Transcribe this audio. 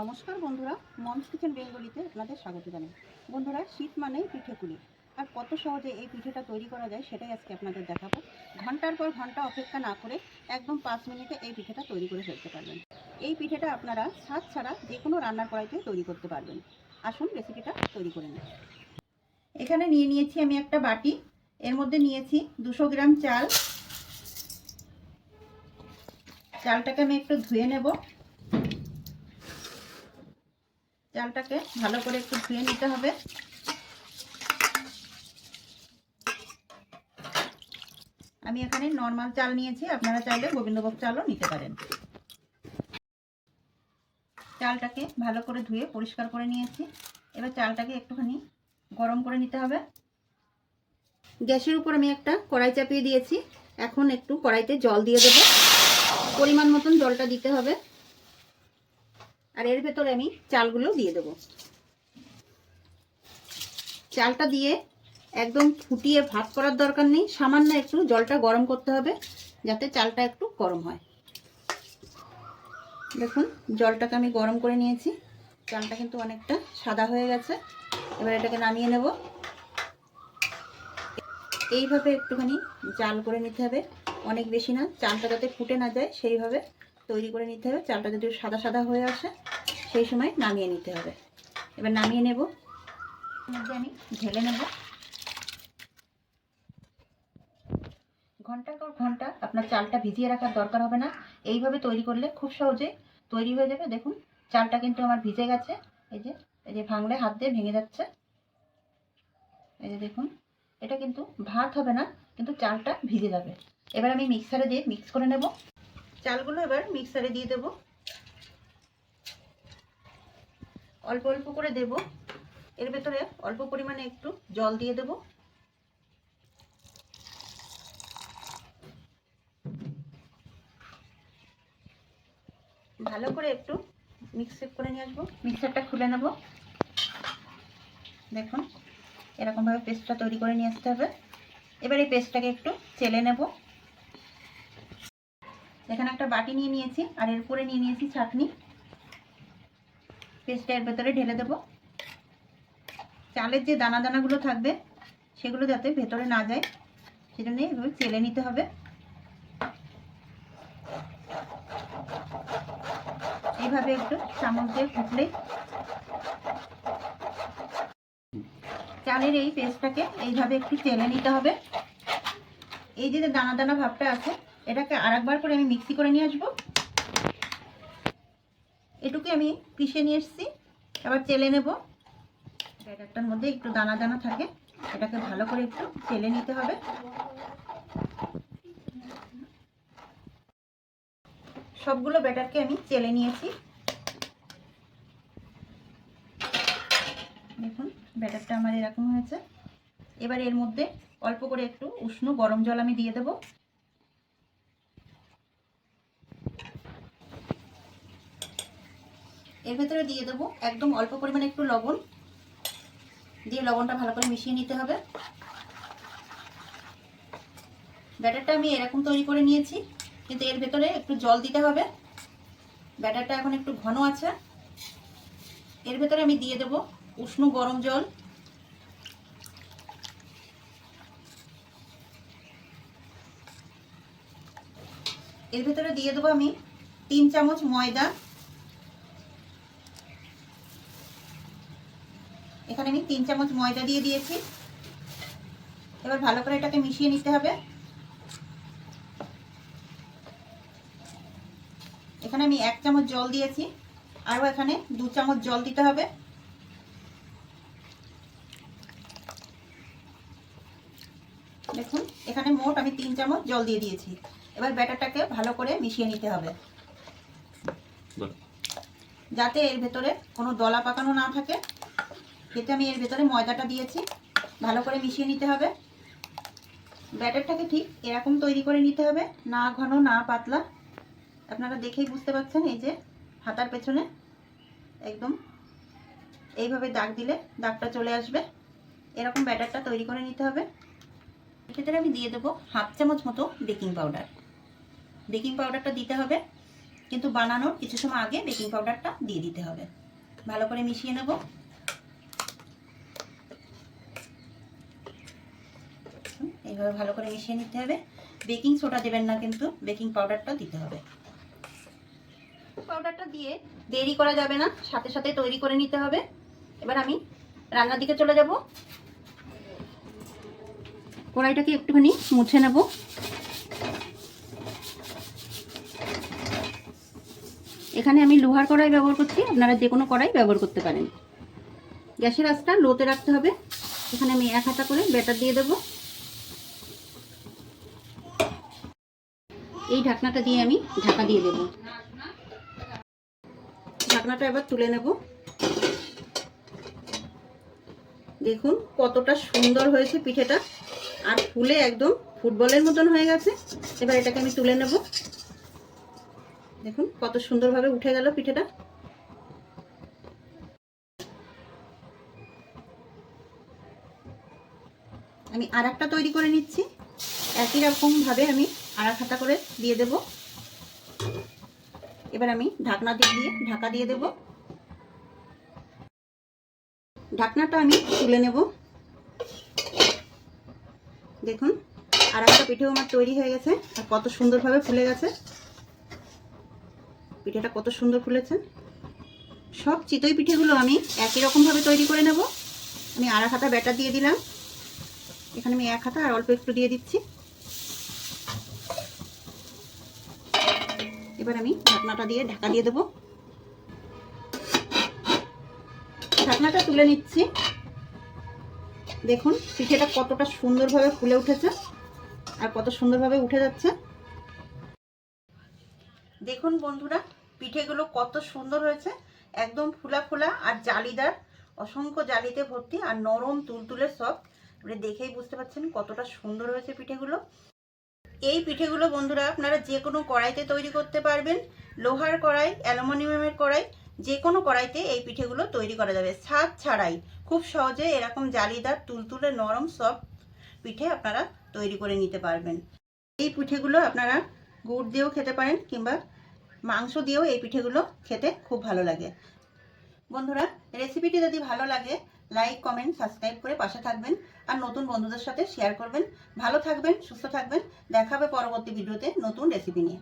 নমস্কার বন্ধুরা, moms kitchen বেঙ্গলিতে আপনাদের স্বাগত জানাই। বন্ধুরা, শীত মানেই পিঠেপুলি, আর কত সহজে এই পিঠেটা তৈরি করা যায় সেটাই আজকে আপনাদের দেখাবো। ঘন্টার পর ঘন্টা অপেক্ষা না করে একদম 5 মিনিটে এই পিঠেটা তৈরি করে ফেলতে পারবেন। এই পিঠেটা আপনারা স্বাদ ছাড়া যে কোনো রান্নার কড়াইতে তৈরি করতে পারবেন। আসুন রেসিপিটা তৈরি করে নিই। এখানে নিয়ে নিয়েছি আমি একটা বাটি, এর মধ্যে নিয়েছি 200 গ্রাম চাল। চালটাকে আমি একটু ধুয়ে নেব। চালটাকে ভালো করে একটু ধুয়ে নিতে হবে। আমি এখানে নরমাল চাল নিয়েছি, আপনারা চাইলে গোবিন্দভোগ চালও নিতে পারেন। চালটাকে ভালো করে ধুয়ে পরিষ্কার করে নিয়েছি। এবার চালটাকে একটুখানি গরম করে নিতে হবে। গ্যাসের উপর আমি একটা কড়াই চাপিয়ে দিয়েছি। এখন একটু কড়াইতে জল দিয়ে দেব। পরিমাণ মতন জলটা দিতে হবে। আর এর ভেতরে আমি চালগুলো দিয়ে দেব। চালটা দিয়ে একদম ফুটিয়ে ভাত করার দরকার নেই, সামান্য একটু জলটা গরম করতে হবে যাতে চালটা একটু গরম হয়। দেখুন, জলটাকে আমি গরম করে নিয়েছি। চালটা কিন্তু অনেকটা সাদা হয়ে গেছে। এবার এটাকে নামিয়ে নেব। এইভাবে একটুখানি জাল করে নিতে হবে, অনেক বেশি না, চালটা যাতে ফুটে না যায় সেইভাবে তৈরি করে নিতে হবে। চালটা যদি সাদা সাদা হয়ে আসে সেই সময় নামিয়ে নিতে হবে। এবার নামিয়ে নেব, মধ্যে আমি ঢেলে নেব। ঘন্টার পর ঘন্টা আপনার চালটা ভিজিয়ে রাখার দরকার হবে না। এইভাবে তৈরি করলে খুব সহজে তৈরি হয়ে যাবে। দেখুন, চালটা কিন্তু আমার ভিজে গেছে। এই যে ভাঙলে হাত দিয়ে ভেঙে যাচ্ছে। এই যে দেখুন, এটা কিন্তু ভাত হবে না, কিন্তু চালটা ভিজে যাবে। এবার আমি মিক্সারে দিয়ে মিক্স করে নেব। চালগুলো এবার মিক্সারে দিয়ে দেব। অল্প অল্প করে দেব। এর ভেতরে অল্প পরিমাণে একটু জল দিয়ে দেব। ভালো করে একটু মিক্স করে নিয়ে আসবো। মিক্সারটা খুলে নেব। দেখুন, এরকমভাবে পেস্টটা তৈরি করে নিয়ে আসতে হবে। এবার এই পেস্টটাকে একটু চেলে নেব। এখানে একটা বাটি নিয়ে নিয়েছি, আর এর উপরে নিয়ে নিয়েছি ছাঁকনি। পেস্টটা এর ভেতরে ঢেলে দেব। চালের যে দানা দানাগুলো থাকবে সেগুলো যাতে ভেতরে না যায় সেজন্য এভাবে চেলে নিতে হবে। এইভাবে একটু চামচ দিয়ে ফুটলে চালের এই পেস্টটাকে এইভাবে একটু চেলে নিতে হবে। এই যে দানা দানা ভাবটা আছে এটাকে আরেকবার করে আমি মিক্সি করে নিয়ে আসবো। এটুকু আমি পিষে নিয়ে এসেছি, এবার চেলে নেব। ব্যাটারটার মধ্যে একটু দানা দানা থাকে, এটাকে ভালো করে একটু চেলে নিতে হবে। সবগুলো ব্যাটারকে আমি চেলে নিয়েছি। দেখুন, ব্যাটারটা আমার এরকম হয়েছে। এবার এর মধ্যে অল্প করে একটু উষ্ণ গরম জল আমি দিয়ে দেব। এর ভেতরে দিয়ে দেবো একদম অল্প পরিমাণে একটু লবণ, দিয়ে লবণটা ভালো করে মিশিয়ে নিতে হবে। ব্যাটারটা আমি এরকম তৈরি করে নিয়েছি, কিন্তু এর ভেতরে একটু জল দিতে হবে। ব্যাটারটা এখন একটু ঘন আছে। এর ভেতরে আমি দিয়ে দেব উষ্ণ গরম জল। এর ভেতরে দিয়ে দেবো আমি 3 চামচ ময়দা। এখানে আমি 3 চামচ ময়দা দিয়ে দিয়েছি। এবার ভালো করে এটাকে মিশিয়ে নিতে হবে। এখানে আমি 1 চামচ জল দিয়েছি, আরও এখানে 2 চামচ জল দিতে হবে। দেখুন, এখানে মোট আমি 3 চামচ জল দিয়ে দিয়েছি। এবার ব্যাটারটাকে ভালো করে মিশিয়ে নিতে হবে যাতে এর ভেতরে কোনো দলা পাকানো না থাকে। যেহেতু আমি এর ভেতরে ময়দাটা দিয়েছি, ভালো করে মিশিয়ে নিতে হবে। ব্যাটারটাকে ঠিক এরকম তৈরি করে নিতে হবে, না ঘন না পাতলা। আপনারা দেখেই বুঝতে পারছেন, এই যে হাতার পেছনে একদম এইভাবে দাগ দিলে দাগটা চলে আসবে। এরকম ব্যাটারটা তৈরি করে নিতে হবে। এর ভেতরে আমি দিয়ে দেবো 1/2 চামচ মতো বেকিং পাউডার। বেকিং পাউডারটা দিতে হবে। কিন্তু বানানোর কিছু সময় আগে বেকিং পাউডারটা দিয়ে দিতে হবে। ভালো করে মিশিয়ে নেব। এইভাবে ভালো করে মিশিয়ে নিতে হবে। বেকিং সোডা দেবেন না, কিন্তু বেকিং পাউডারটা দিতে হবে। পাউডারটা দিয়ে দেরি করা যাবে না, সাথে সাথে তৈরি করে নিতে হবে। এবার আমি রান্নার দিকে চলে যাব। কড়াইটাকে একটুখানি মুছে নেব। এখানে আমি লোহার কড়াই ব্যবহার করছি, আপনারা যে কোনো কড়াই ব্যবহার করতে পারেন। গ্যাসের আঁচটা লোতে রাখতে হবে। এখানে আমি 1 হাতা করে ব্যাটার দিয়ে দেব। এই ঢাকনাটা দিয়ে আমি ঢাকা দিয়ে দেব। ঢাকনাটা এবার তুলে নেব। দেখুন কতটা সুন্দর হয়েছে পিঠেটা, আর ফুলে একদম ফুটবলের মতন হয়ে গেছে। এবার এটাকে আমি তুলে নেব। দেখুন কত সুন্দরভাবে উঠে গেল পিঠেটা। আমি আরেকটা তৈরি করে নিচ্ছি। একই রকম ভাবে আমি আরেক হাতা করে দিয়ে দেব। এবার আমি ঢাকনা দিয়ে ঢাকা দিয়ে দেব। ঢাকনাটা আমি তুলে নেব। দেখুন আরেকটা পিঠেও আমার তৈরি হয়ে গেছে, আর কত সুন্দরভাবে ফুলে গেছে। পিঠেটা কত সুন্দর ফুলেছে। সব চিতই পিঠেগুলো আমি একই রকমভাবে তৈরি করে নেব। আমি আরেক হাতা ব্যাটার দিয়ে দিলাম। এখানে আমি 1 হাতা আর অল্প একটু দিয়ে দিচ্ছি। এবার আমি ঢাকনাটা দিয়ে ঢাকা দিয়ে দেব। ঢাকনাটা তুলে নিচ্ছি। দেখুন পিঠেটা কতটা সুন্দরভাবে ফুলে উঠেছে, আর কত সুন্দরভাবে উঠে যাচ্ছে। দেখুন বন্ধুরা, পিঠেগুলো কত সুন্দর হয়েছে, একদম ফুলা ফুলা আর জালিদার, অসংখ্য জালিতে ভর্তি আর নরম তুলতুলে সব। আপনি দেখেই বুঝতে পারছেন কতটা সুন্দর হয়েছে পিঠেগুলো। এই পিঠেগুলো বন্ধুরা আপনারা যে কোনো কড়াইতে তৈরি করতে পারবেন। লোহার কড়াই, অ্যালুমিনিয়ামের কড়াই, যে কোনো কড়াইতে এই পিঠেগুলো তৈরি করা যাবে ছাদ ছাড়াই। খুব সহজে এরকম জালিদার তুলতুলে নরম সফট পিঠে আপনারা তৈরি করে নিতে পারবেন। এই পিঠেগুলো আপনারা গুড় দিয়েও খেতে পারেন, কিংবা মাংস দিয়েও এই পিঠেগুলো খেতে খুব ভালো লাগে। বন্ধুরা রেসিপিটি যদি ভালো লাগে লাইক, কমেন্ট, সাবস্ক্রাইব করে পাশে থাকবেন, আর নতুন বন্ধুদের সাথে শেয়ার করবেন। ভালো থাকবেন, সুস্থ থাকবেন। দেখা হবে পরবর্তী ভিডিওতে নতুন রেসিপি নিয়ে।